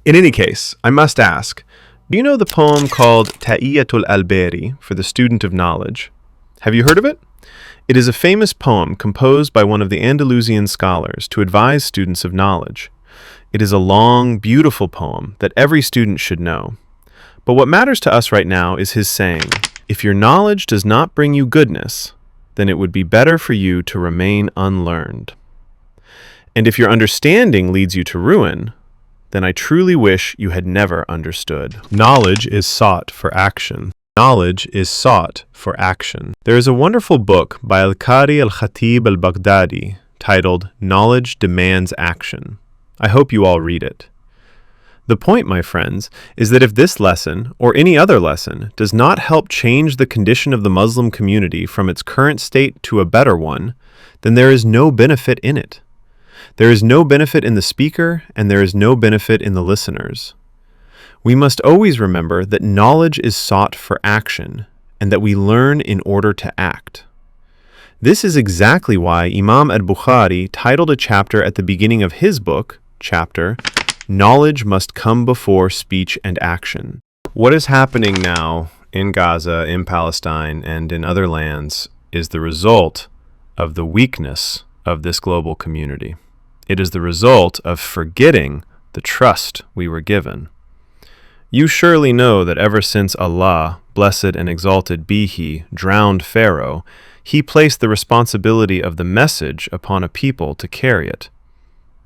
In any case, I must ask, do you know the poem called Ta'iyatul Alberi for the Student of Knowledge? Have you heard of it? It is a famous poem composed by one of the Andalusian scholars to advise students of knowledge. It is a long, beautiful poem that every student should know. But what matters to us right now is his saying, "If your knowledge does not bring you goodness, then it would be better for you to remain unlearned. And if your understanding leads you to ruin, then I truly wish you had never understood." Knowledge is sought for action. Knowledge is sought for action. There is a wonderful book by Al-Qari al-Khatib al-Baghdadi titled Knowledge Demands Action. I hope you all read it. The point, my friends, is that if this lesson, or any other lesson, does not help change the condition of the Muslim community from its current state to a better one, then there is no benefit in it. There is no benefit in the speaker, and there is no benefit in the listeners. We must always remember that knowledge is sought for action, and that we learn in order to act. This is exactly why Imam al-Bukhari titled a chapter at the beginning of his book, chapter, Knowledge Must Come Before Speech and Action. What is happening now in Gaza, in Palestine, and in other lands is the result of the weakness of this global community. It is the result of forgetting the trust we were given. You surely know that ever since Allah, blessed and exalted be He, drowned Pharaoh, He placed the responsibility of the message upon a people to carry it.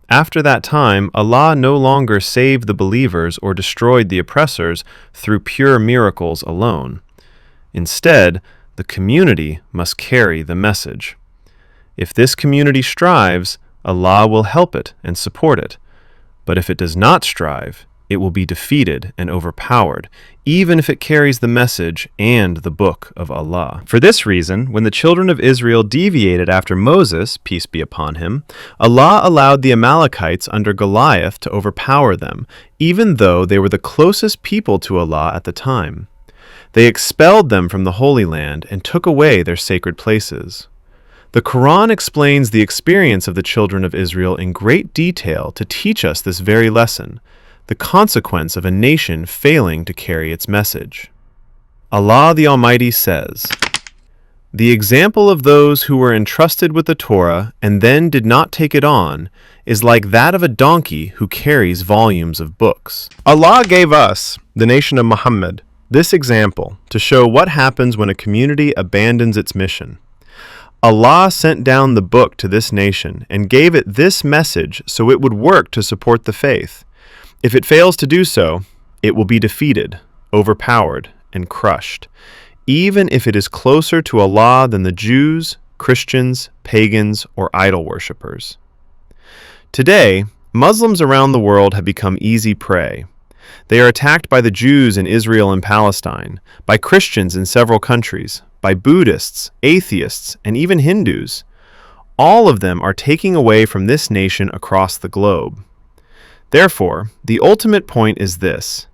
After that time, Allah no longer saved the believers or destroyed the oppressors through pure miracles alone. Instead, the community must carry the message. If this community strives, Allah will help it and support it. But if it does not strive, it will be defeated and overpowered, even if it carries the message and the book of Allah. For this reason, when the children of Israel deviated after Moses, peace be upon him, Allah allowed the Amalekites under Goliath to overpower them, even though they were the closest people to Allah at the time. They expelled them from the Holy Land and took away their sacred places. The Quran explains the experience of the children of Israel in great detail to teach us this very lesson, the consequence of a nation failing to carry its message. Allah the Almighty says, "The example of those who were entrusted with the Torah and then did not take it on is like that of a donkey who carries volumes of books." Allah gave us, the nation of Muhammad, this example to show what happens when a community abandons its mission. Allah sent down the book to this nation and gave it this message so it would work to support the faith. If it fails to do so, it will be defeated, overpowered, and crushed, even if it is closer to Allah than the Jews, Christians, pagans, or idol worshippers. Today, Muslims around the world have become easy prey. They are attacked by the Jews in Israel and Palestine, by Christians in several countries, by Buddhists, atheists, and even Hindus. All of them are taking away from this nation across the globe. Therefore, the ultimate point is this: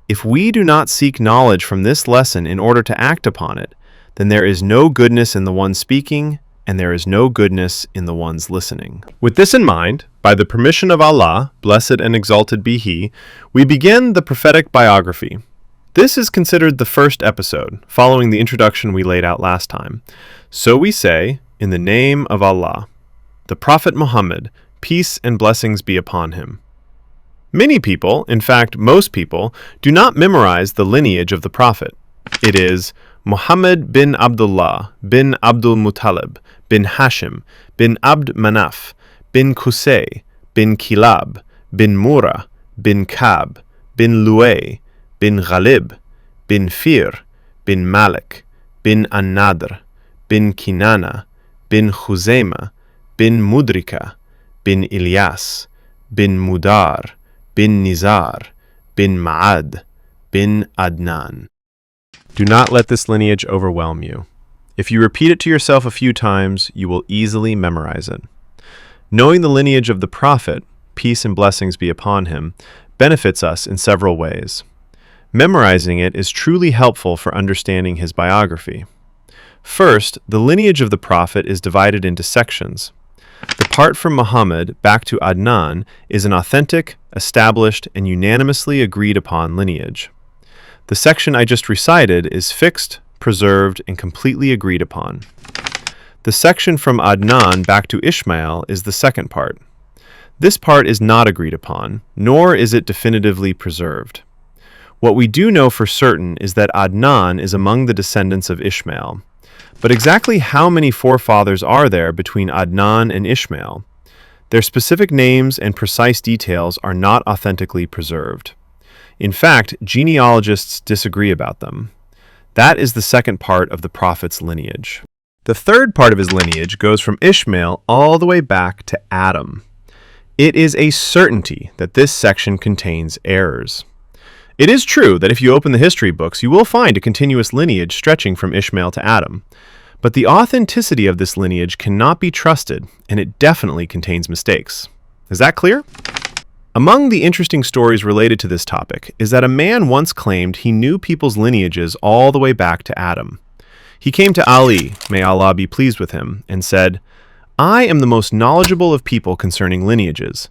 if we do not seek knowledge from this lesson in order to act upon it, then there is no goodness in the one speaking, and there is no goodness in the ones listening. With this in mind, by the permission of Allah, blessed and exalted be He, we begin the Prophetic Biography. This is considered the first episode, following the introduction we laid out last time. So we say, in the name of Allah, the Prophet Muhammad, peace and blessings be upon him. Many people, in fact most people, do not memorize the lineage of the Prophet. It is Muhammad bin Abdullah, bin Abdul Muttalib, bin Hashim, bin Abd Manaf, bin Qusayy, bin Kilab, bin Murrah, bin Kab, bin Luay, bin Ghalib, bin Fir, bin Malik, bin An-Nadr, bin Kinana, bin Khuzaymah, bin Mudrika, bin Ilyas, bin Mudar, bin Nizar, bin Ma'ad, bin Adnan. Do not let this lineage overwhelm you. If you repeat it to yourself a few times, you will easily memorize it. Knowing the lineage of the Prophet, peace and blessings be upon him, benefits us in several ways. Memorizing it is truly helpful for understanding his biography. First, the lineage of the Prophet is divided into sections. The part from Muhammad back to Adnan is an authentic, established, and unanimously agreed upon lineage. The section I just recited is fixed, preserved, and completely agreed upon. The section from Adnan back to Ishmael is the second part. This part is not agreed upon, nor is it definitively preserved. What we do know for certain is that Adnan is among the descendants of Ishmael. But exactly how many forefathers are there between Adnan and Ishmael? Their specific names and precise details are not authentically preserved. In fact, genealogists disagree about them. That is the second part of the prophet's lineage. The third part of his lineage goes from Ishmael all the way back to Adam. It is a certainty that this section contains errors. It is true that if you open the history books, you will find a continuous lineage stretching from Ishmael to Adam. But the authenticity of this lineage cannot be trusted, and it definitely contains mistakes. Is that clear? Among the interesting stories related to this topic is that a man once claimed he knew people's lineages all the way back to Adam. He came to Ali, may Allah be pleased with him, and said, "I am the most knowledgeable of people concerning lineages."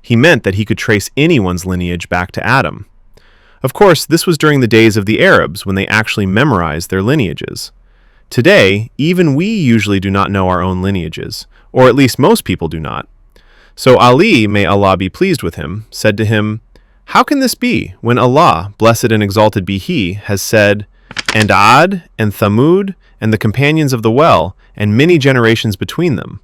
He meant that he could trace anyone's lineage back to Adam. Of course, this was during the days of the Arabs when they actually memorized their lineages. Today, even we usually do not know our own lineages, or at least most people do not. So Ali, may Allah be pleased with him, said to him, "How can this be when Allah, blessed and exalted be He, has said, 'And Ad, and Thamud, and the companions of the well, and many generations between them'?"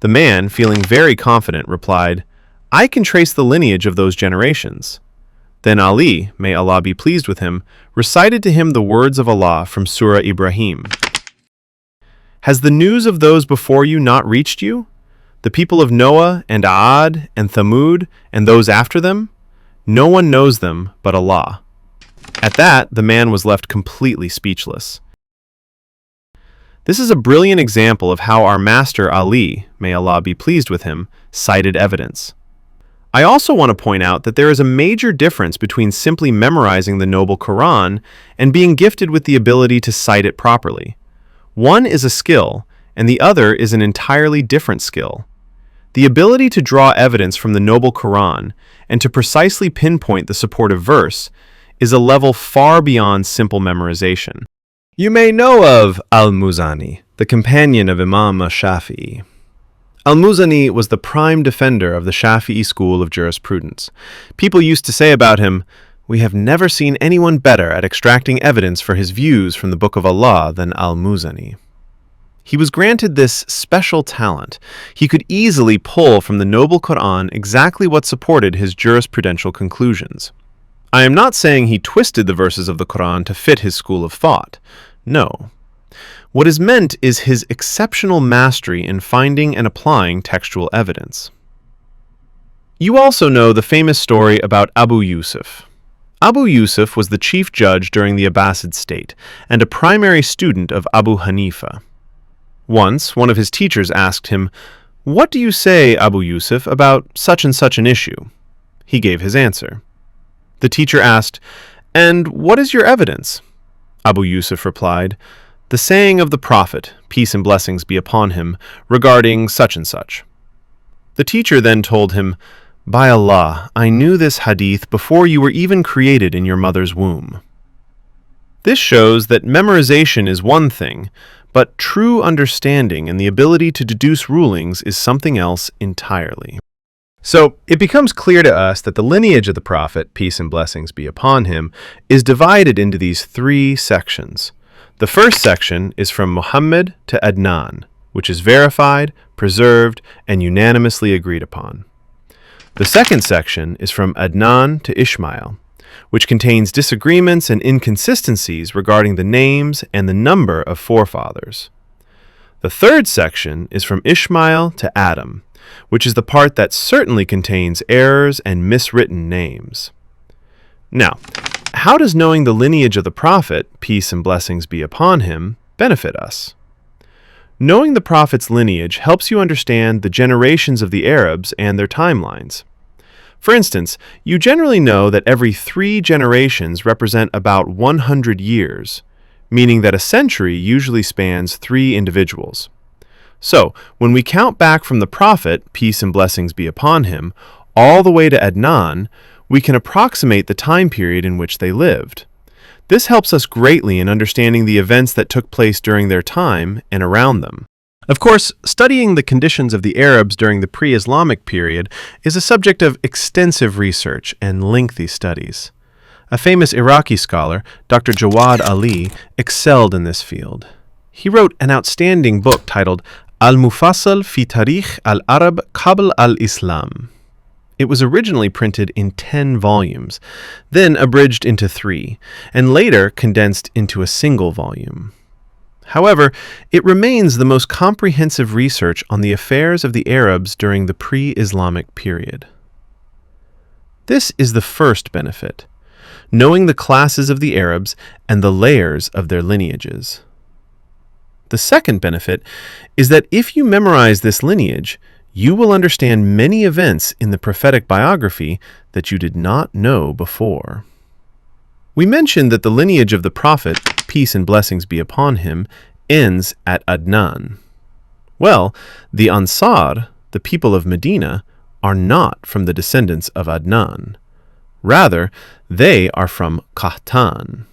The man, feeling very confident, replied, "I can trace the lineage of those generations." Then Ali, may Allah be pleased with him, recited to him the words of Allah from Surah Ibrahim. "Has the news of those before you not reached you? The people of Noah and Ad and Thamud and those after them? No one knows them but Allah." At that, the man was left completely speechless. This is a brilliant example of how our master Ali, may Allah be pleased with him, cited evidence. I also want to point out that there is a major difference between simply memorizing the noble Quran and being gifted with the ability to cite it properly. One is a skill, and the other is an entirely different skill. The ability to draw evidence from the noble Quran and to precisely pinpoint the supportive verse is a level far beyond simple memorization. You may know of Al-Muzani, the companion of Imam Shafi'i. Al-Muzani was the prime defender of the Shafi'i school of jurisprudence. People used to say about him, "We have never seen anyone better at extracting evidence for his views from the Book of Allah than Al-Muzani." He was granted this special talent. He could easily pull from the noble Quran exactly what supported his jurisprudential conclusions. I am not saying he twisted the verses of the Quran to fit his school of thought. No. What is meant is his exceptional mastery in finding and applying textual evidence. You also know the famous story about Abu Yusuf. Abu Yusuf was the chief judge during the Abbasid state and a primary student of Abu Hanifa. Once, one of his teachers asked him, "What do you say, Abu Yusuf, about such and such an issue?" He gave his answer. The teacher asked, "And what is your evidence?" Abu Yusuf replied, "The saying of the Prophet, peace and blessings be upon him, regarding such and such." The teacher then told him, "By Allah, I knew this hadith before you were even created in your mother's womb." This shows that memorization is one thing, but true understanding and the ability to deduce rulings is something else entirely. So, it becomes clear to us that the lineage of the Prophet, peace and blessings be upon him, is divided into these three sections. The first section is from Muhammad to Adnan, which is verified, preserved, and unanimously agreed upon. The second section is from Adnan to Ishmael, which contains disagreements and inconsistencies regarding the names and the number of forefathers. The third section is from Ishmael to Adam, which is the part that certainly contains errors and miswritten names. Now, how does knowing the lineage of the Prophet, peace and blessings be upon him, benefit us? Knowing the Prophet's lineage helps you understand the generations of the Arabs and their timelines. For instance, you generally know that every 3 generations represent about 100 years, meaning that a century usually spans 3 individuals. So, when we count back from the prophet, peace and blessings be upon him, all the way to Adnan, we can approximate the time period in which they lived. This helps us greatly in understanding the events that took place during their time and around them. Of course, studying the conditions of the Arabs during the pre-Islamic period is a subject of extensive research and lengthy studies. A famous Iraqi scholar, Dr. Jawad Ali, excelled in this field. He wrote an outstanding book titled Al-Mufassal fi Tarikh al-Arab Qabl al-Islam. It was originally printed in 10 volumes, then abridged into 3, and later condensed into a single volume. However, it remains the most comprehensive research on the affairs of the Arabs during the pre-Islamic period. This is the first benefit, knowing the classes of the Arabs and the layers of their lineages. The second benefit is that if you memorize this lineage, you will understand many events in the prophetic biography that you did not know before. We mentioned that the lineage of the prophet, peace and blessings be upon him, ends at Adnan. Well, the Ansar, the people of Medina, are not from the descendants of Adnan. Rather, they are from Qahtan.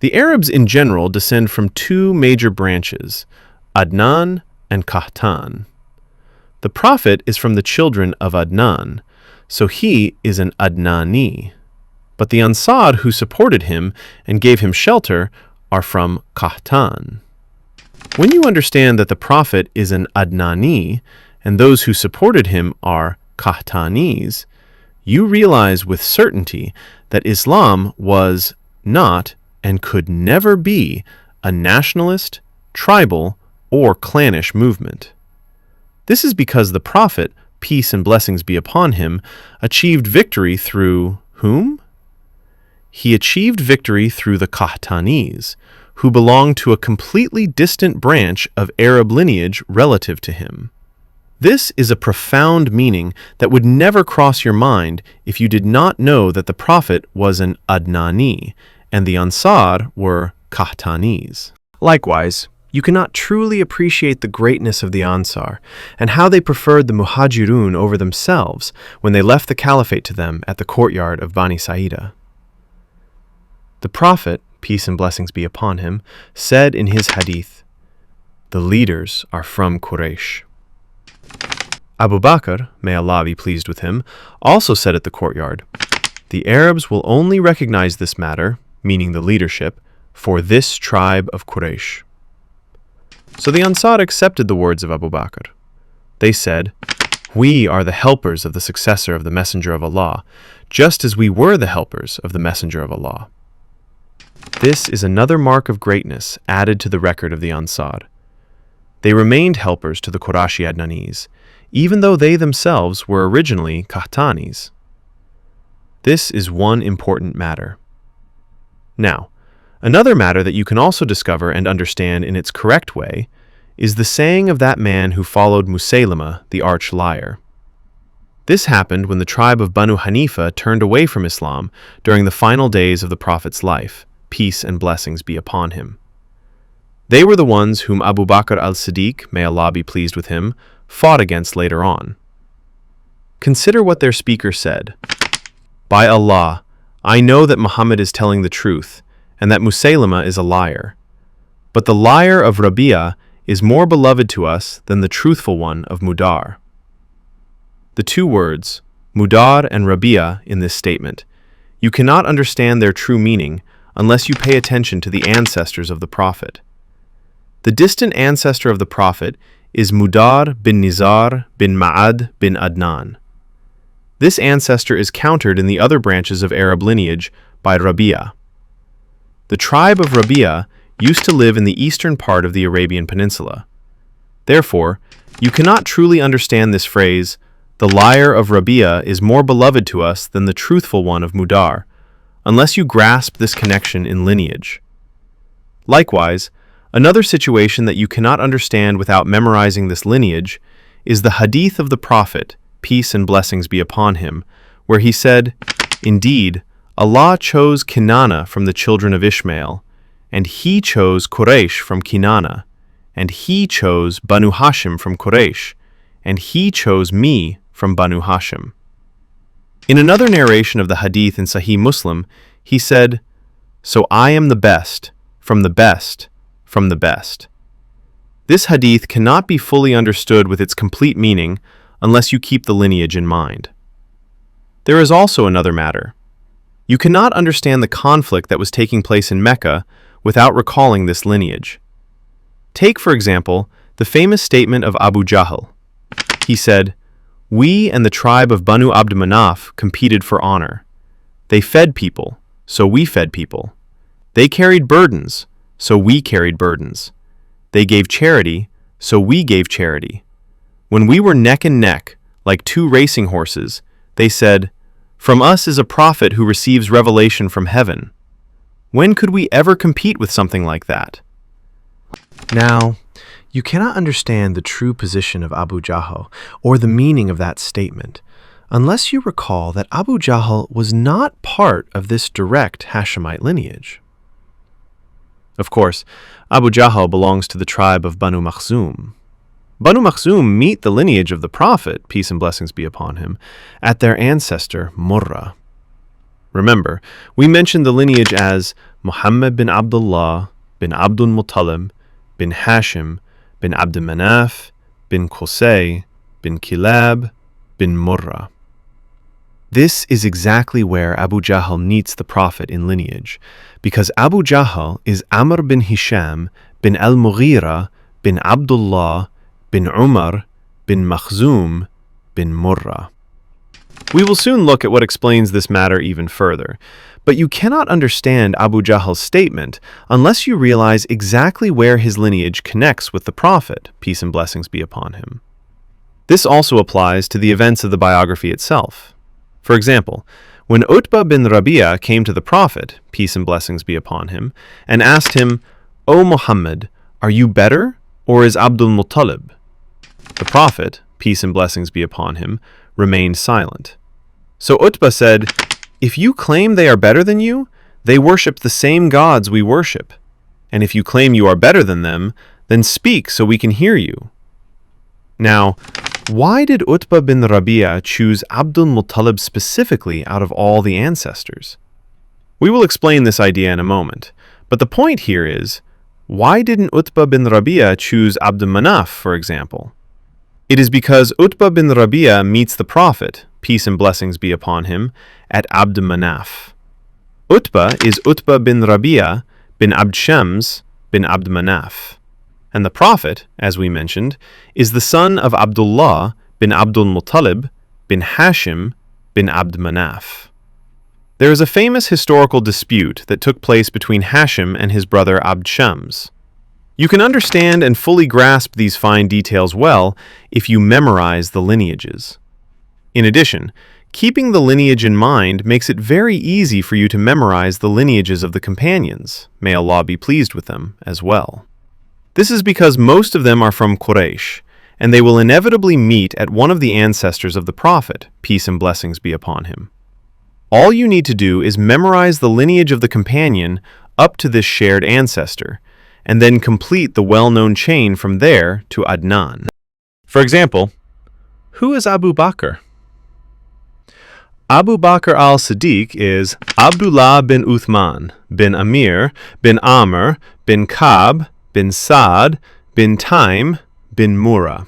The Arabs in general descend from two major branches, Adnan and Qahtan. The prophet is from the children of Adnan, so he is an Adnani. But the Ansar who supported him and gave him shelter are from Qahtan. When you understand that the prophet is an Adnani and those who supported him are Qahtanis, you realize with certainty that Islam was not and could never be a nationalist, tribal, or clannish movement. This is because the prophet, peace and blessings be upon him, achieved victory through whom? He achieved victory through the Qahtanis, who belonged to a completely distant branch of Arab lineage relative to him. This is a profound meaning that would never cross your mind if you did not know that the prophet was an Adnani and the Ansar were Qahtanis. Likewise, you cannot truly appreciate the greatness of the Ansar and how they preferred the Muhajirun over themselves when they left the caliphate to them at the courtyard of Bani Sa'idah. The Prophet, peace and blessings be upon him, said in his hadith, "The leaders are from Quraysh." Abu Bakr, may Allah be pleased with him, also said at the courtyard, "The Arabs will only recognize this matter," meaning the leadership, "for this tribe of Quraysh." So the Ansar accepted the words of Abu Bakr. They said, "We are the helpers of the successor of the Messenger of Allah, just as we were the helpers of the Messenger of Allah." This is another mark of greatness added to the record of the Ansar. They remained helpers to the Qurashi Adnanis, even though they themselves were originally Qahtanis. This is one important matter. Now, another matter that you can also discover and understand in its correct way is the saying of that man who followed Musaylama, the arch liar. This happened when the tribe of Banu Hanifa turned away from Islam during the final days of the Prophet's life, peace and blessings be upon him. They were the ones whom Abu Bakr al-Siddiq, may Allah be pleased with him, fought against later on. Consider what their speaker said. "By Allah, I know that Muhammad is telling the truth, and that Musaylama is a liar. But the liar of Rabi'ah is more beloved to us than the truthful one of Mudar." The two words, Mudar and Rabi'ah, in this statement, you cannot understand their true meaning unless you pay attention to the ancestors of the Prophet. The distant ancestor of the Prophet is Mudar bin Nizar bin Ma'ad bin Adnan. This ancestor is countered in the other branches of Arab lineage by Rabi'ah. The tribe of Rabi'ah used to live in the eastern part of the Arabian Peninsula. Therefore, you cannot truly understand this phrase, "The liar of Rabi'ah is more beloved to us than the truthful one of Mudar," unless you grasp this connection in lineage. Likewise, another situation that you cannot understand without memorizing this lineage is the hadith of the Prophet, peace and blessings be upon him, where he said, "Indeed, Allah chose Kinana from the children of Ishmael, and he chose Quraysh from Kinana, and he chose Banu Hashim from Quraysh, and he chose me from Banu Hashim. In another narration of the hadith in Sahih Muslim, he said, "So I am the best, from the best, from the best." This hadith cannot be fully understood with its complete meaning unless you keep the lineage in mind. There is also another matter. You cannot understand the conflict that was taking place in Mecca without recalling this lineage. Take, for example, the famous statement of Abu Jahl. He said, "We and the tribe of Banu Abd Manaf competed for honor. They fed people, so we fed people. They carried burdens, so we carried burdens. They gave charity, so we gave charity. When we were neck and neck, like two racing horses, they said, 'From us is a prophet who receives revelation from heaven.' When could we ever compete with something like that?" Now, you cannot understand the true position of Abu Jahl or the meaning of that statement unless you recall that Abu Jahl was not part of this direct Hashemite lineage. Of course, Abu Jahl belongs to the tribe of Banu Makhzum. Banu Makhzum meet the lineage of the Prophet, peace and blessings be upon him, at their ancestor Murrah. Remember, we mentioned the lineage as Muhammad bin Abdullah, bin Abdul Muttalib, bin Hashim, bin Abd Manaf, bin Qusayy, bin Kilab, bin Murrah. This is exactly where Abu Jahl meets the Prophet in lineage, because Abu Jahl is Amr bin Hisham, bin al-Mughira, bin Abdullah, bin Umar, bin Makhzum, bin Murrah. We will soon look at what explains this matter even further, but you cannot understand Abu Jahl's statement unless you realize exactly where his lineage connects with the Prophet, peace and blessings be upon him. This also applies to the events of the biography itself. For example, when Utbah bin Rabi'ah came to the Prophet, peace and blessings be upon him, and asked him, "O Muhammad, are you better, or is Abdul Muttalib?" The Prophet, peace and blessings be upon him, remained silent. So Utbah said, "If you claim they are better than you, they worship the same gods we worship. And if you claim you are better than them, then speak so we can hear you." Now, why did Utbah bin Rabi'ah choose Abdul Muttalib specifically out of all the ancestors? We will explain this idea in a moment, but the point here is, why didn't Utbah bin Rabi'ah choose Abd Manaf, for example? It is because Utbah bin Rabi'ah meets the Prophet, peace and blessings be upon him, at Abd Manaf. Utbah is Utbah bin Rabi'ah bin Abd Shams bin Abd Manaf. And the Prophet, as we mentioned, is the son of Abdullah bin Abdul Muttalib bin Hashim bin Abd Manaf. There is a famous historical dispute that took place between Hashim and his brother Abd Shams. You can understand and fully grasp these fine details well if you memorize the lineages. In addition, keeping the lineage in mind makes it very easy for you to memorize the lineages of the companions, may Allah be pleased with them, as well. This is because most of them are from Quraysh, and they will inevitably meet at one of the ancestors of the Prophet, peace and blessings be upon him. All you need to do is memorize the lineage of the companion up to this shared ancestor, and then complete the well-known chain from there to Adnan. For example, who is Abu Bakr? Abu Bakr al-Siddiq is Abdullah bin Uthman, bin Amir, bin Amr, bin Ka'b, bin Sa'd, bin Taim, bin Murrah.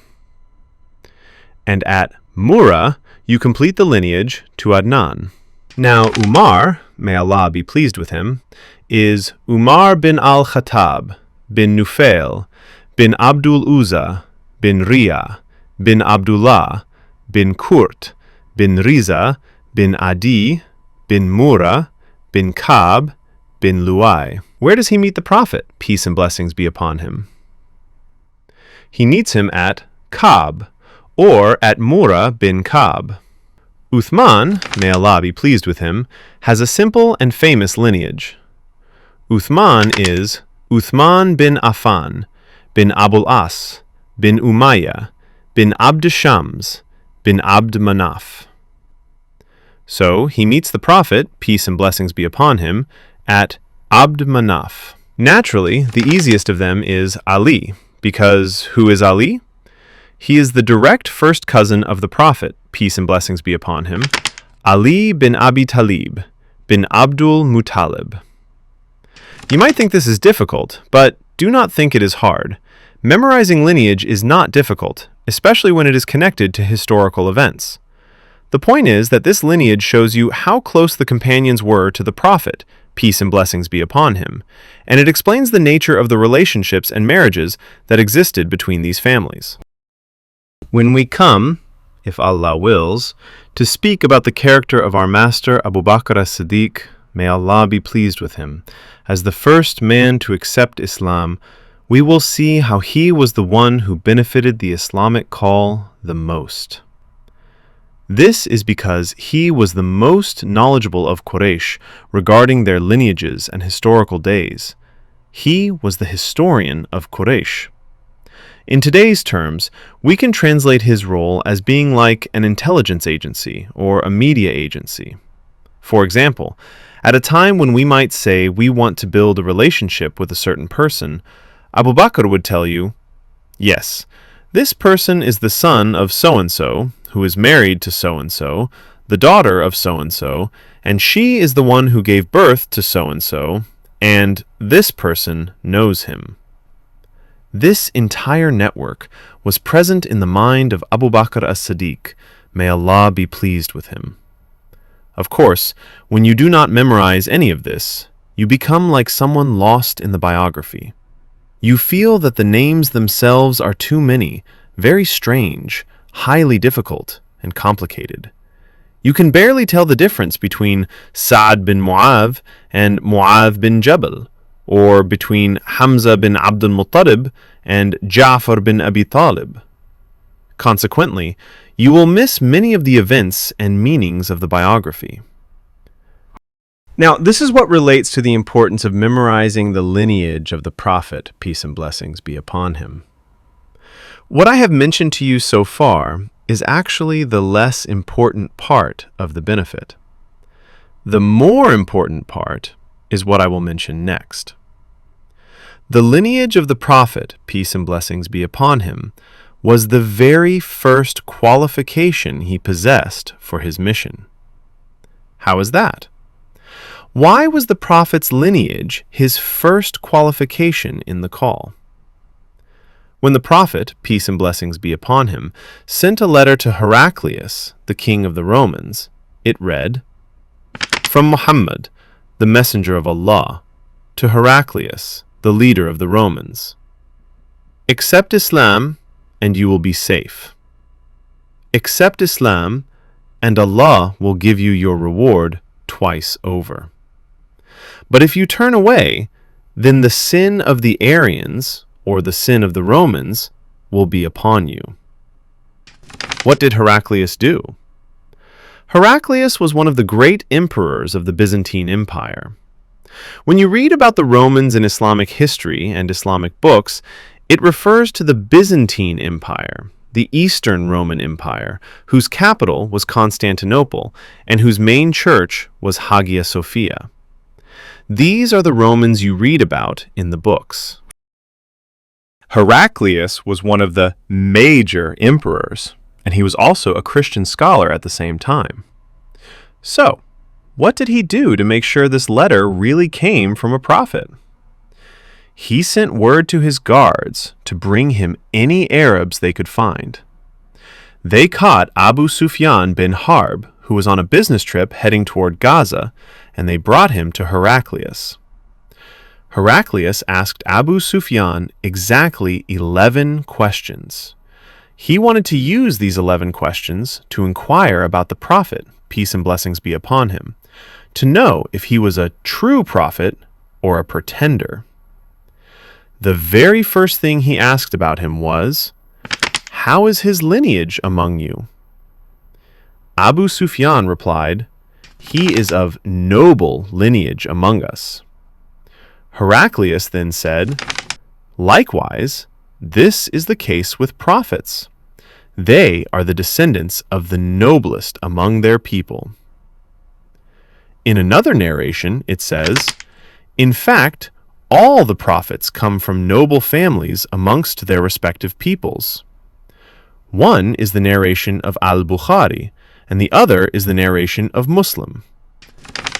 And at Murrah, you complete the lineage to Adnan. Now Umar, may Allah be pleased with him, is Umar bin al-Khattab, bin Nufail, bin Abdul Uzza, bin Riyah, bin Abdullah, bin Kurt, bin Riza, bin Adi, bin Murrah, bin Ka'b, bin Lu'ay. Where does he meet the Prophet, peace and blessings be upon him? He meets him at Ka'b, or at Murrah bin Ka'b. Uthman, may Allah be pleased with him, has a simple and famous lineage. Uthman is Uthman bin Affan, bin Abul As, bin Umayyah, bin Abd Shams, bin Abd Manaf. So he meets the Prophet, peace and blessings be upon him, at Abd Manaf. Naturally, the easiest of them is Ali, Because who is Ali? He is the direct first cousin of the Prophet, peace and blessings be upon him, Ali bin Abi Talib, bin Abdul Muttalib. You might think this is difficult, but do not think it is hard. Memorizing lineage is not difficult, especially when it is connected to historical events. The point is that this lineage shows you how close the companions were to the Prophet, peace and blessings be upon him, and it explains the nature of the relationships and marriages that existed between these families. When we come, if Allah wills, to speak about the character of our master Abu Bakr as-Siddiq, may Allah be pleased with him, as the first man to accept Islam, we will see how he was the one who benefited the Islamic call the most. This is because he was the most knowledgeable of Quraysh regarding their lineages and historical days. He was the historian of Quraysh. In today's terms, we can translate his role as being like an intelligence agency or a media agency. For example, at a time when we might say we want to build a relationship with a certain person, Abu Bakr would tell you, yes, this person is the son of so-and-so, who is married to so-and-so, the daughter of so-and-so, and she is the one who gave birth to so-and-so, and this person knows him. This entire network was present in the mind of Abu Bakr as-Siddiq, may Allah be pleased with him. Of course, when you do not memorize any of this, you become like someone lost in the biography. You feel that the names themselves are too many, very strange, highly difficult, and complicated. You can barely tell the difference between Sa'd bin Mu'adh and Mu'adh bin Jabal, or between Hamza bin Abdul Muttalib and Ja'far bin Abi Talib. Consequently, you will miss many of the events and meanings of the biography. Now, this is what relates to the importance of memorizing the lineage of the Prophet, peace and blessings be upon him. What I have mentioned to you so far is actually the less important part of the benefit. The more important part is what I will mention next. The lineage of the Prophet, peace and blessings be upon him, was the very first qualification he possessed for his mission. How is that? Why was the Prophet's lineage his first qualification in the call? When the Prophet, peace and blessings be upon him, sent a letter to Heraclius, the king of the Romans, it read, "From Muhammad, the messenger of Allah, to Heraclius, the leader of the Romans. Accept Islam, and you will be safe. Accept Islam, and Allah will give you your reward twice over. But if you turn away, then the sin of the Aryans, or the sin of the Romans, will be upon you." What did Heraclius do? Heraclius was one of the great emperors of the Byzantine Empire. When you read about the Romans in Islamic history and Islamic books, it refers to the Byzantine Empire, the Eastern Roman Empire, whose capital was Constantinople and whose main church was Hagia Sophia. These are the Romans you read about in the books. Heraclius was one of the major emperors, and he was also a Christian scholar at the same time. So, what did he do to make sure this letter really came from a prophet? He sent word to his guards to bring him any Arabs they could find. They caught Abu Sufyan bin Harb, who was on a business trip heading toward Gaza, and they brought him to Heraclius. Heraclius asked Abu Sufyan exactly 11 questions. He wanted to use these 11 questions to inquire about the Prophet, peace and blessings be upon him, to know if he was a true prophet or a pretender. The very first thing he asked about him was, "How is his lineage among you?" Abu Sufyan replied, "He is of noble lineage among us." Heraclius then said, "Likewise, this is the case with prophets. They are the descendants of the noblest among their people." In another narration, it says, "In fact, all the prophets come from noble families amongst their respective peoples. One is the narration of Al-Bukhari, and the other is the narration of Muslim.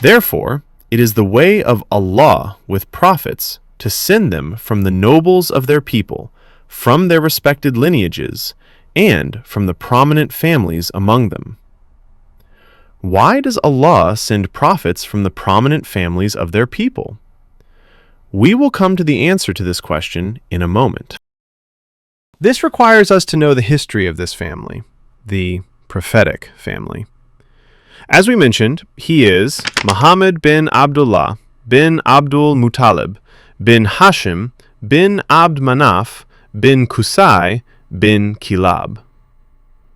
Therefore, it is the way of Allah with prophets to send them from the nobles of their people, from their respected lineages, and from the prominent families among them. Why does Allah send prophets from the prominent families of their people? We will come to the answer to this question in a moment. This requires us to know the history of this family, the prophetic family. As we mentioned, he is Muhammad bin Abdullah bin Abdul Muttalib bin Hashim bin Abd Manaf bin Qusayy bin Kilab.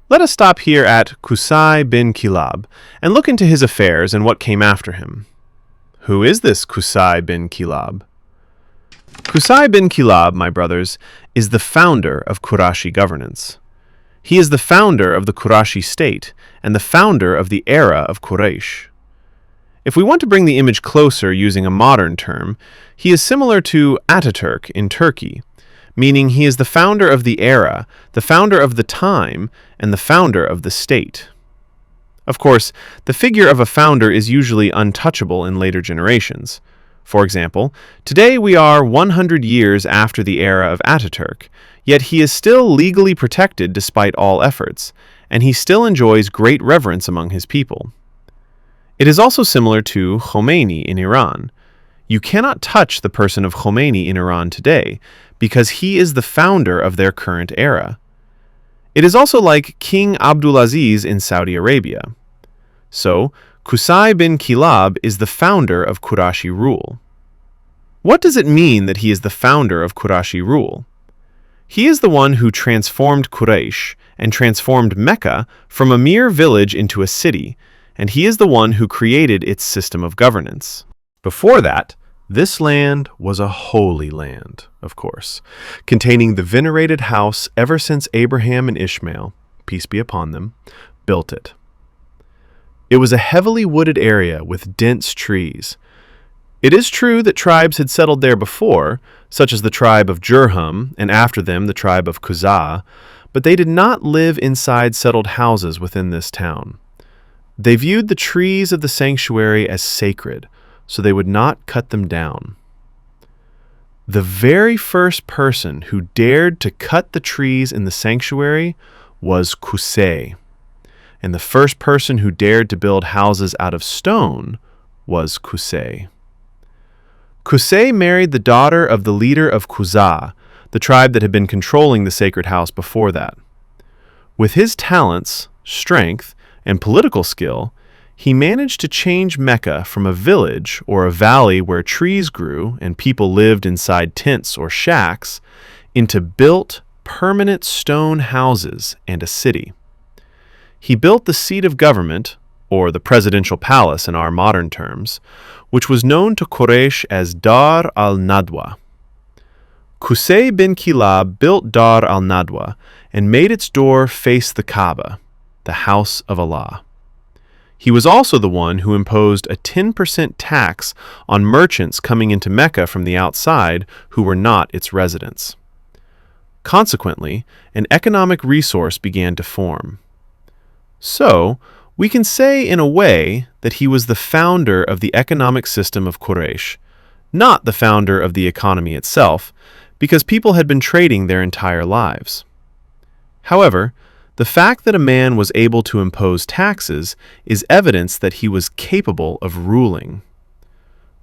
Let us stop here at Qusayy bin Kilab and look into his affairs and what came after him. Who is this Qusayy bin Kilab? Qusayy bin Kilab, my brothers, is the founder of Qurashi governance. He is the founder of the Qurashi state and the founder of the era of Quraysh. If we want to bring the image closer using a modern term, he is similar to Ataturk in Turkey, meaning he is the founder of the era, the founder of the time, and the founder of the state. Of course, the figure of a founder is usually untouchable in later generations. For example, today we are 100 years after the era of Ataturk, yet he is still legally protected despite all efforts, and he still enjoys great reverence among his people. It is also similar to Khomeini in Iran. You cannot touch the person of Khomeini in Iran today, because he is the founder of their current era. It is also like King Abdulaziz in Saudi Arabia. So, Qusayy bin Kilab is the founder of Qurashi rule. What does it mean that he is the founder of Qurashi rule? He is the one who transformed Quraysh and transformed Mecca from a mere village into a city, and he is the one who created its system of governance. Before that, this land was a holy land, of course, containing the venerated house ever since Abraham and Ishmael, peace be upon them, built it. It was a heavily wooded area with dense trees. It is true that tribes had settled there before, such as the tribe of Jurhum, and after them the tribe of Qusayy, but they did not live inside settled houses within this town. They viewed the trees of the sanctuary as sacred, so they would not cut them down. The very first person who dared to cut the trees in the sanctuary was Qusayy, and the first person who dared to build houses out of stone was Qusayy. Qusayy married the daughter of the leader of Qusayy, the tribe that had been controlling the sacred house before that. With his talents, strength, and political skill, he managed to change Mecca from a village or a valley where trees grew and people lived inside tents or shacks into built, permanent stone houses and a city. He built the seat of government, or the presidential palace in our modern terms, which was known to Quraysh as Dar al-Nadwa. Qusayy bin Kilab built Dar al-Nadwa and made its door face the Kaaba, the house of Allah. He was also the one who imposed a 10% tax on merchants coming into Mecca from the outside who were not its residents. Consequently, an economic resource began to form. So, we can say in a way that he was the founder of the economic system of Quraysh, not the founder of the economy itself, because people had been trading their entire lives. However, the fact that a man was able to impose taxes is evidence that he was capable of ruling.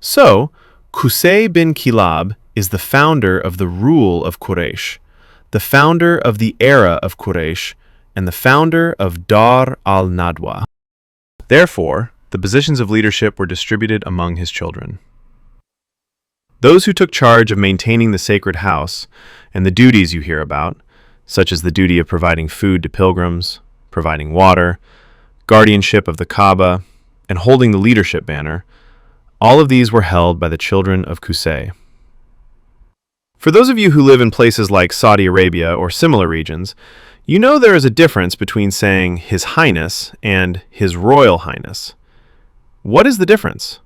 So, Qusayy bin Kilab is the founder of the rule of Quraysh, the founder of the era of Quraysh, and the founder of Dar al-Nadwa. Therefore, the positions of leadership were distributed among his children. Those who took charge of maintaining the sacred house and the duties you hear about, such as the duty of providing food to pilgrims, providing water, guardianship of the Kaaba, and holding the leadership banner, all of these were held by the children of Qusayy. For those of you who live in places like Saudi Arabia or similar regions, you know there is a difference between saying His Highness and His Royal Highness. What is the difference?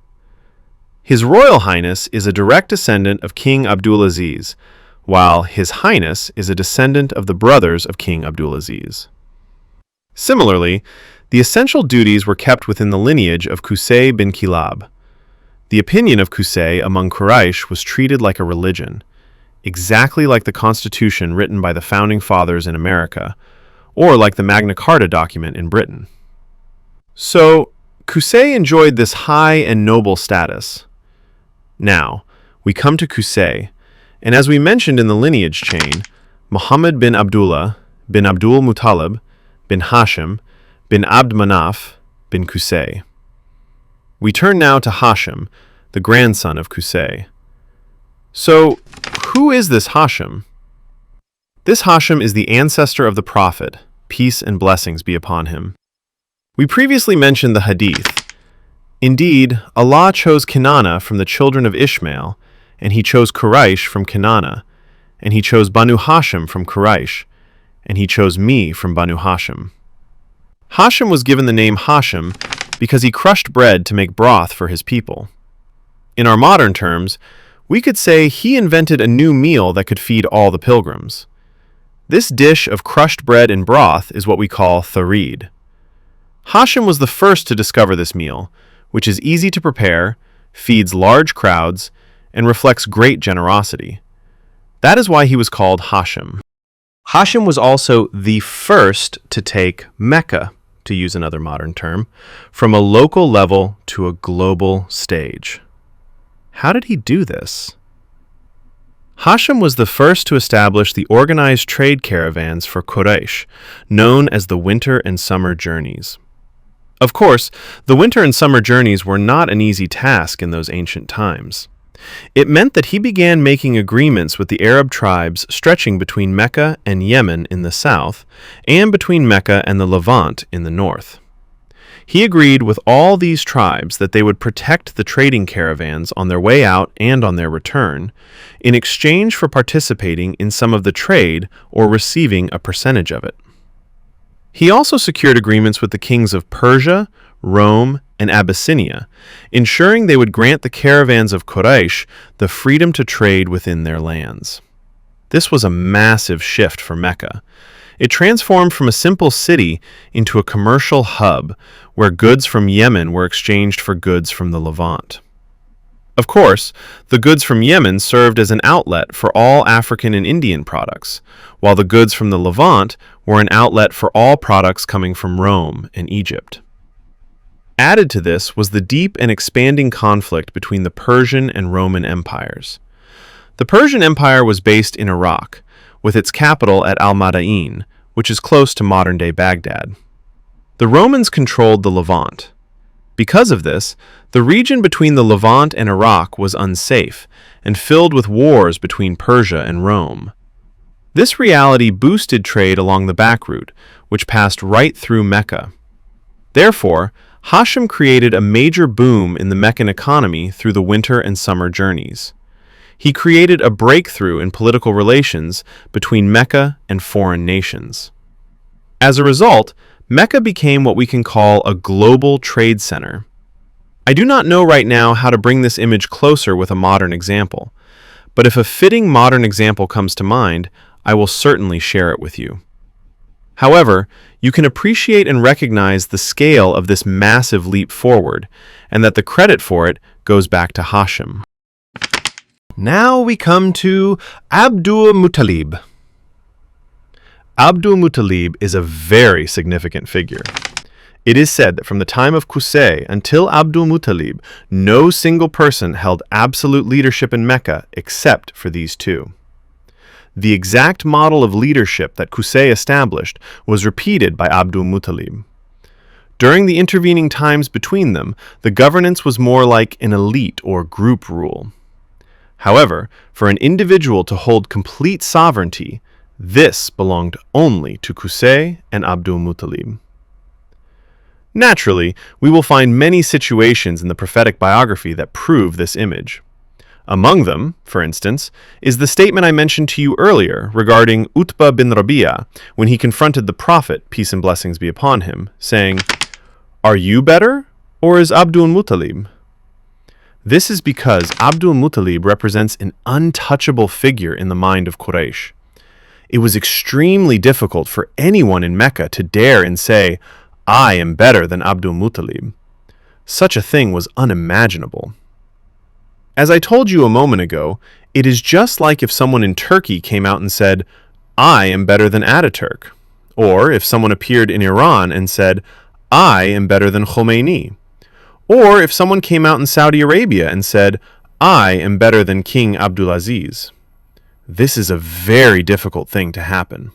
His Royal Highness is a direct descendant of King Abdulaziz, while His Highness is a descendant of the brothers of King Abdulaziz. Similarly, the essential duties were kept within the lineage of Qusayy bin Kilab. The opinion of Qusayy among Quraysh was treated like a religion, exactly like the Constitution written by the Founding Fathers in America, or like the Magna Carta document in Britain. So, Qusayy enjoyed this high and noble status. Now, we come to Qusayy, and as we mentioned in the lineage chain, Muhammad bin Abdullah, bin Abdul Muttalib, bin Hashim, bin Abd Manaf, bin Qusayy. We turn now to Hashim, the grandson of Qusayy. So, who is this Hashim? This Hashim is the ancestor of the Prophet, peace and blessings be upon him. We previously mentioned the Hadith. Indeed, Allah chose Kinana from the children of Ishmael, and He chose Quraysh from Kinana, and He chose Banu Hashim from Quraysh, and He chose me from Banu Hashim. Hashim was given the name Hashim because he crushed bread to make broth for his people. In our modern terms, we could say he invented a new meal that could feed all the pilgrims. This dish of crushed bread and broth is what we call tharid. Hashim was the first to discover this meal, which is easy to prepare, feeds large crowds, and reflects great generosity. That is why he was called Hashim. Hashim was also the first to take Mecca, to use another modern term, from a local level to a global stage. How did he do this? Hashim was the first to establish the organized trade caravans for Quraysh, known as the winter and summer journeys. Of course, the winter and summer journeys were not an easy task in those ancient times. It meant that he began making agreements with the Arab tribes stretching between Mecca and Yemen in the south, and between Mecca and the Levant in the north. He agreed with all these tribes that they would protect the trading caravans on their way out and on their return, in exchange for participating in some of the trade or receiving a percentage of it. He also secured agreements with the kings of Persia, Rome, and Abyssinia, ensuring they would grant the caravans of Quraysh the freedom to trade within their lands. This was a massive shift for Mecca. It transformed from a simple city into a commercial hub where goods from Yemen were exchanged for goods from the Levant. Of course, the goods from Yemen served as an outlet for all African and Indian products, while the goods from the Levant were an outlet for all products coming from Rome and Egypt. Added to this was the deep and expanding conflict between the Persian and Roman empires. The Persian Empire was based in Iraq, with its capital at Al-Madain, which is close to modern-day Baghdad. The Romans controlled the Levant. Because of this, the region between the Levant and Iraq was unsafe and filled with wars between Persia and Rome. This reality boosted trade along the back route, which passed right through Mecca. Therefore, Hashim created a major boom in the Meccan economy through the winter and summer journeys. He created a breakthrough in political relations between Mecca and foreign nations. As a result, Mecca became what we can call a global trade center. I do not know right now how to bring this image closer with a modern example, but if a fitting modern example comes to mind, I will certainly share it with you. However, you can appreciate and recognize the scale of this massive leap forward, and that the credit for it goes back to Hashim. Now we come to Abdul Muttalib. Abdul Muttalib is a very significant figure. It is said that from the time of Qusayy until Abdul Muttalib, no single person held absolute leadership in Mecca except for these two. The exact model of leadership that Qusayy established was repeated by Abdul Muttalib. During the intervening times between them, the governance was more like an elite or group rule. However, for an individual to hold complete sovereignty, this belonged only to Qusayy and Abdul Muttalib. Naturally, we will find many situations in the prophetic biography that prove this image. Among them, for instance, is the statement I mentioned to you earlier regarding Utbah bin Rabi'ah when he confronted the Prophet, peace and blessings be upon him, saying, "Are you better, or is Abdul Muttalib?" This is because Abdul Muttalib represents an untouchable figure in the mind of Quraysh. It was extremely difficult for anyone in Mecca to dare and say, "I am better than Abdul Muttalib." Such a thing was unimaginable. As I told you a moment ago, it is just like if someone in Turkey came out and said, "I am better than Ataturk," or if someone appeared in Iran and said, "I am better than Khomeini," or if someone came out in Saudi Arabia and said, "I am better than King Abdulaziz." This is a very difficult thing to happen.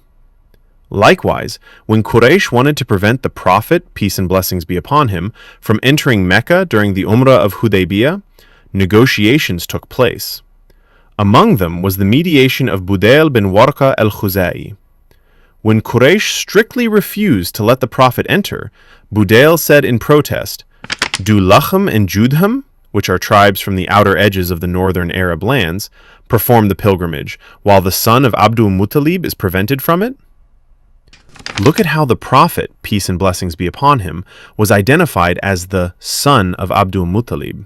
Likewise, when Quraysh wanted to prevent the Prophet, peace and blessings be upon him, from entering Mecca during the Umrah of Hudaybiyah, negotiations took place. Among them was the mediation of Budayl bin Warqa al-Khuzai. When Quraysh strictly refused to let the Prophet enter, Budayl said in protest, "Do Lachem and Judham, which are tribes from the outer edges of the northern Arab lands, perform the pilgrimage, while the son of Abdul Muttalib is prevented from it?" Look at how the Prophet, peace and blessings be upon him, was identified as the son of Abdul Muttalib.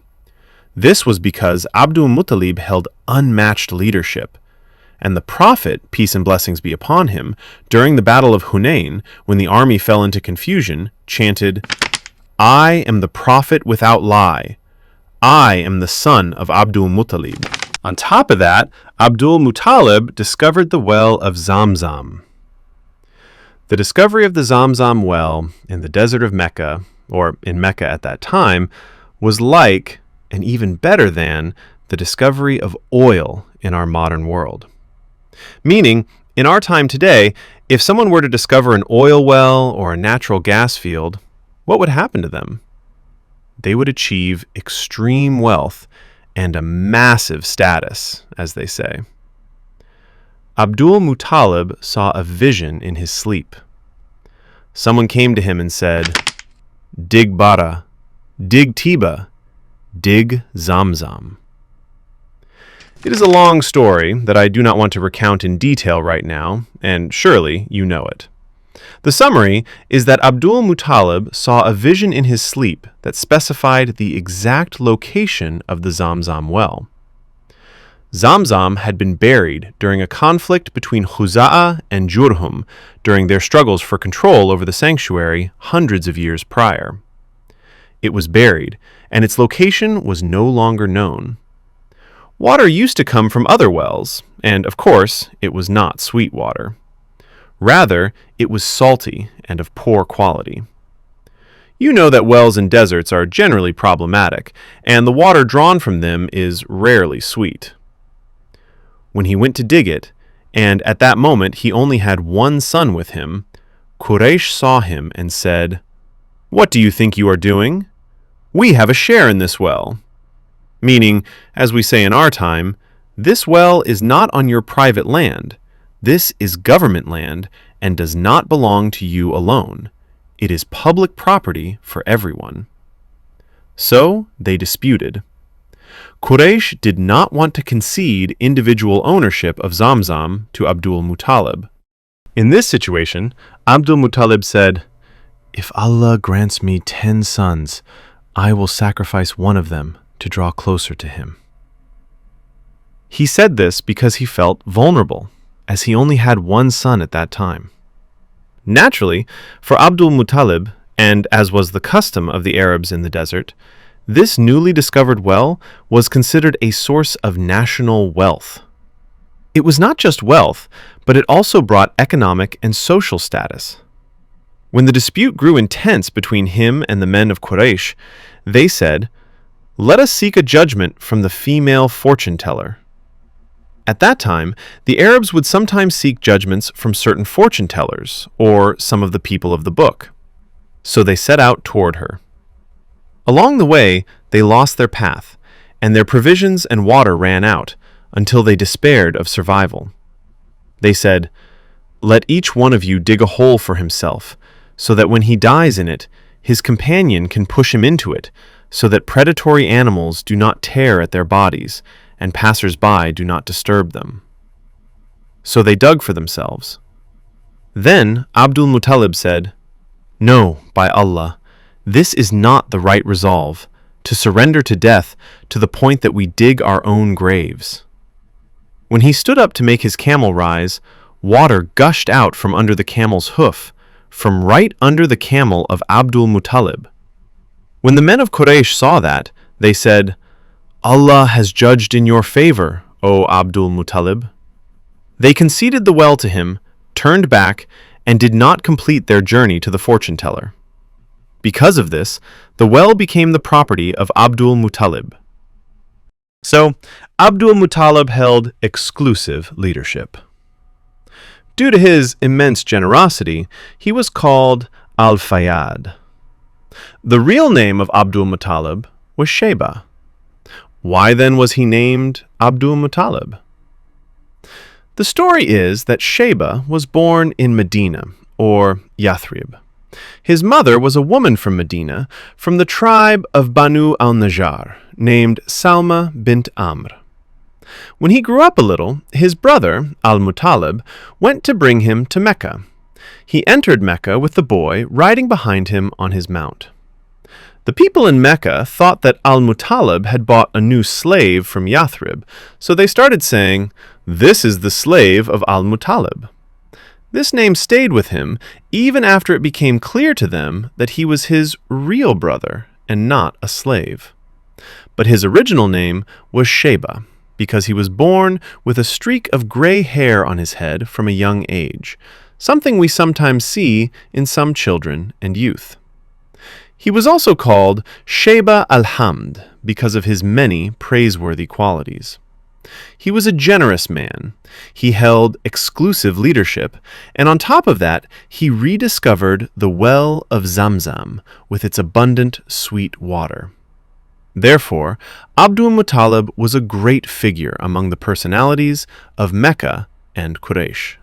This was because Abdul Muttalib held unmatched leadership, and the Prophet, peace and blessings be upon him, during the Battle of Hunain, when the army fell into confusion, chanted, "I am the Prophet without lie. I am the son of Abdul Muttalib." On top of that, Abdul Muttalib discovered the well of Zamzam. The discovery of the Zamzam well in the desert of Mecca, or in Mecca at that time, was like, and even better than, the discovery of oil in our modern world. Meaning, in our time today, if someone were to discover an oil well or a natural gas field, what would happen to them? They would achieve extreme wealth and a massive status, as they say. Abdul Muttalib saw a vision in his sleep. Someone came to him and said, "Dig Bara, dig Tiba, dig Zamzam." It is a long story that I do not want to recount in detail right now, and surely you know it. The summary is that Abdul Muttalib saw a vision in his sleep that specified the exact location of the Zamzam well. Zamzam had been buried during a conflict between Qusayy and Jurhum during their struggles for control over the sanctuary hundreds of years prior. It was buried, and its location was no longer known. Water used to come from other wells, and of course, it was not sweet water. Rather, it was salty and of poor quality. You know that wells in deserts are generally problematic, and the water drawn from them is rarely sweet. When he went to dig it, and at that moment he only had one son with him, Quraysh saw him and said, "What do you think you are doing? We have a share in this well." Meaning, as we say in our time, this well is not on your private land. This is government land and does not belong to you alone. It is public property for everyone. So they disputed. Quraysh did not want to concede individual ownership of Zamzam to Abdul Muttalib. In this situation, Abdul Muttalib said, "If Allah grants me 10 sons, I will sacrifice one of them to draw closer to him." He said this because he felt vulnerable, as he only had one son at that time. Naturally, for Abdul Muttalib, and as was the custom of the Arabs in the desert, this newly discovered well was considered a source of national wealth. It was not just wealth, but it also brought economic and social status. When the dispute grew intense between him and the men of Quraysh, they said, "Let us seek a judgment from the female fortune teller." At that time, the Arabs would sometimes seek judgments from certain fortune tellers or some of the people of the book. So they set out toward her. Along the way, they lost their path, and their provisions and water ran out until they despaired of survival. They said, "Let each one of you dig a hole for himself, so that when he dies in it, his companion can push him into it, so that predatory animals do not tear at their bodies, and passers-by do not disturb them." So they dug for themselves. Then Abdul Muttalib said, "No, by Allah, this is not the right resolve. to surrender to death to the point that we dig our own graves. When he stood up to make his camel rise, water gushed out from under the camel's hoof, from right under the camel of Abdul Muttalib. When the men of Quraysh saw that, they said, "Allah has judged in your favor, O Abdul Muttalib." They conceded the well to him, turned back, and did not complete their journey to the fortune-teller. Because of this, the well became the property of Abdul Muttalib. So, Abdul Muttalib held exclusive leadership. Due to his immense generosity, he was called Al-Fayyad. The real name of Abdul Muttalib was Shayba. Why then was he named Abdul Muttalib? The story is that Shayba was born in Medina, or Yathrib. His mother was a woman from Medina, from the tribe of Banu al-Najjar, named Salma bint Amr. When he grew up a little, his brother, Al-Muttalib, went to bring him to Mecca. He entered Mecca with the boy riding behind him on his mount. The people in Mecca thought that Al-Muttalib had bought a new slave from Yathrib, so they started saying, "This is the slave of Al-Muttalib." This name stayed with him even after it became clear to them that he was his real brother and not a slave. But his original name was Shayba, because he was born with a streak of gray hair on his head from a young age, something we sometimes see in some children and youth. He was also called Shayba al-Hamd because of his many praiseworthy qualities. He was a generous man. He held exclusive leadership, and on top of that, he rediscovered the well of Zamzam with its abundant sweet water. Therefore, Abdul Muttalib was a great figure among the personalities of Mecca and Quraysh.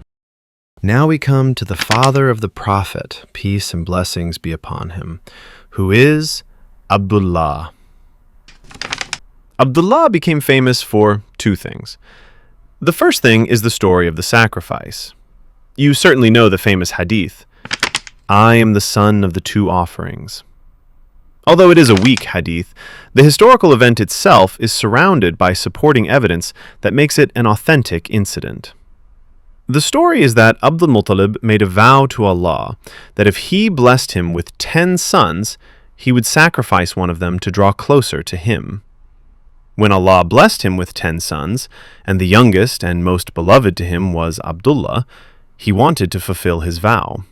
Now we come to the father of the Prophet, peace and blessings be upon him, who is Abdullah. Abdullah became famous for two things. The first thing is the story of the sacrifice. You certainly know the famous hadith, "I am the son of the two offerings." Although it is a weak hadith, the historical event itself is surrounded by supporting evidence that makes it an authentic incident. The story is that Abdul Muttalib made a vow to Allah that if he blessed him with 10 sons, he would sacrifice one of them to draw closer to him. When Allah blessed him with 10 sons, and the youngest and most beloved to him was Abdullah, he wanted to fulfill his vow.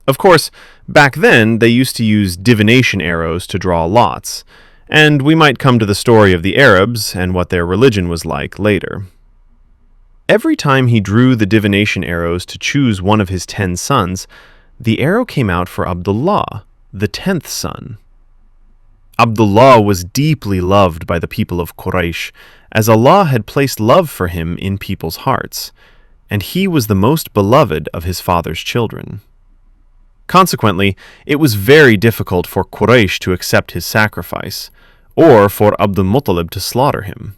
Of course, back then they used to use divination arrows to draw lots, and we might come to the story of the Arabs and what their religion was like later. Every time he drew the divination arrows to choose one of his 10 sons, the arrow came out for Abdullah, the 10th son. Abdullah was deeply loved by the people of Quraysh, as Allah had placed love for him in people's hearts, and he was the most beloved of his father's children. Consequently, it was very difficult for Quraysh to accept his sacrifice, or for Abdul Muttalib to slaughter him.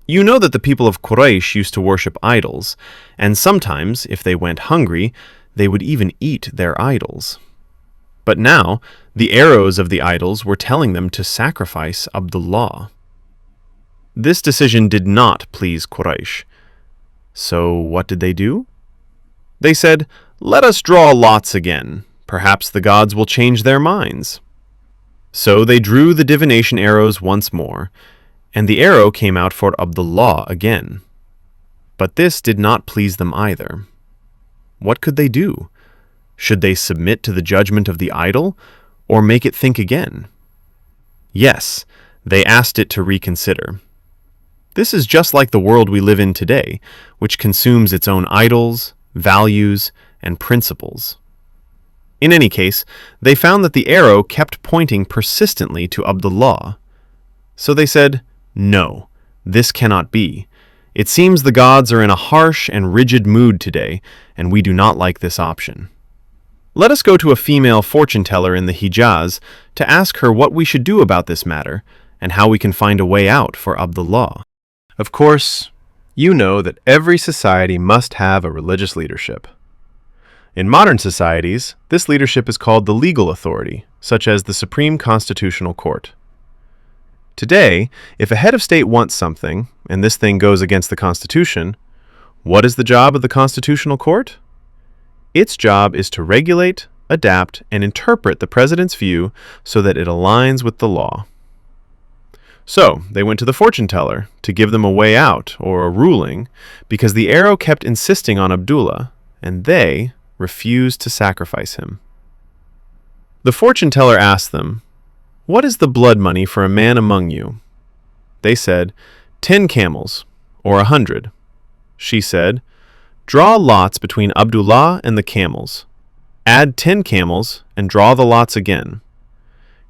You know that the people of Quraysh used to worship idols, and sometimes, if they went hungry, they would even eat their idols. But now, the arrows of the idols were telling them to sacrifice Abdullah. This decision did not please Quraysh. So what did they do? They said, "Let us draw lots again. Perhaps the gods will change their minds." So they drew the divination arrows once more, and the arrow came out for Abdullah again. But this did not please them either. What could they do? Should they submit to the judgment of the idol, or make it think again? Yes, they asked it to reconsider. This is just like the world we live in today, which consumes its own idols, values, and principles. In any case, they found that the arrow kept pointing persistently to Abdullah. So they said, "No, this cannot be. It seems the gods are in a harsh and rigid mood today, and we do not like this option. Let us go to a female fortune-teller in the Hijaz to ask her what we should do about this matter, and how we can find a way out for Abdullah." Of course, you know that every society must have a religious leadership. In modern societies, this leadership is called the legal authority, such as the Supreme Constitutional Court. Today, if a head of state wants something, and this thing goes against the Constitution, what is the job of the Constitutional Court? Its job is to regulate, adapt, and interpret the president's view so that it aligns with the law. So, they went to the fortune teller to give them a way out, or a ruling, because the arrow kept insisting on Abdullah, and they refused to sacrifice him. The fortune teller asked them, "What is the blood money for a man among you?" They said, 10 camels, or 100. She said, "Draw lots between Abdullah and the camels. Add 10 camels and draw the lots again.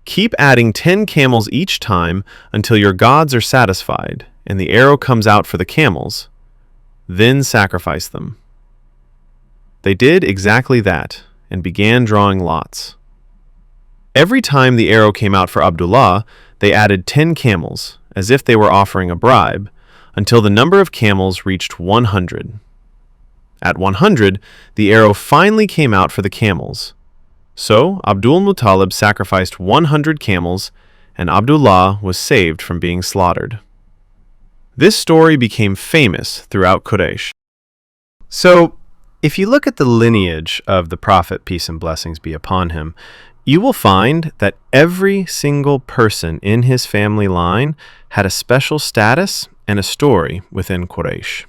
Keep adding 10 camels each time until your gods are satisfied and the arrow comes out for the camels. Then sacrifice them." They did exactly that and began drawing lots. Every time the arrow came out for Abdullah, they added 10 camels, as if they were offering a bribe, until the number of camels reached 100. At 100, the arrow finally came out for the camels. So Abdul Muttalib sacrificed 100 camels, and Abdullah was saved from being slaughtered. This story became famous throughout Quraysh. So, if you look at the lineage of the Prophet, peace and blessings be upon him, you will find that every single person in his family line had a special status and a story within Quraysh.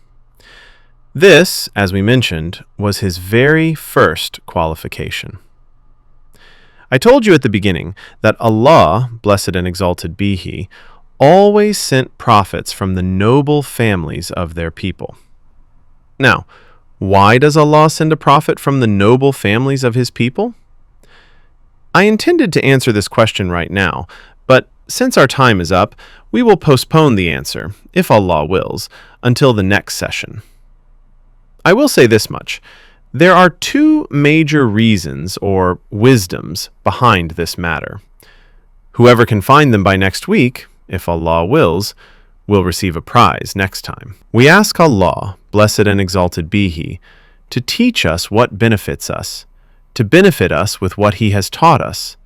This, as we mentioned, was his very first qualification. I told you at the beginning that Allah, blessed and exalted be He, always sent prophets from the noble families of their people. Now, why does Allah send a prophet from the noble families of His people? I intended to answer this question right now, but since our time is up, we will postpone the answer, if Allah wills, until the next session. I will say this much. There are two major reasons or wisdoms behind this matter. Whoever can find them by next week, if Allah wills, will receive a prize next time. We ask Allah, blessed and exalted be He, to teach us what benefits us, to benefit us with what He has taught us,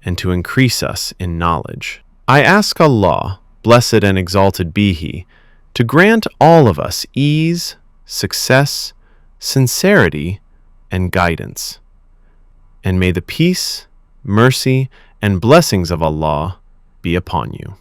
and to increase us in knowledge. I ask Allah, blessed and exalted be He, to grant all of us ease, success, sincerity, and guidance. And may the peace, mercy, and blessings of Allah be upon you.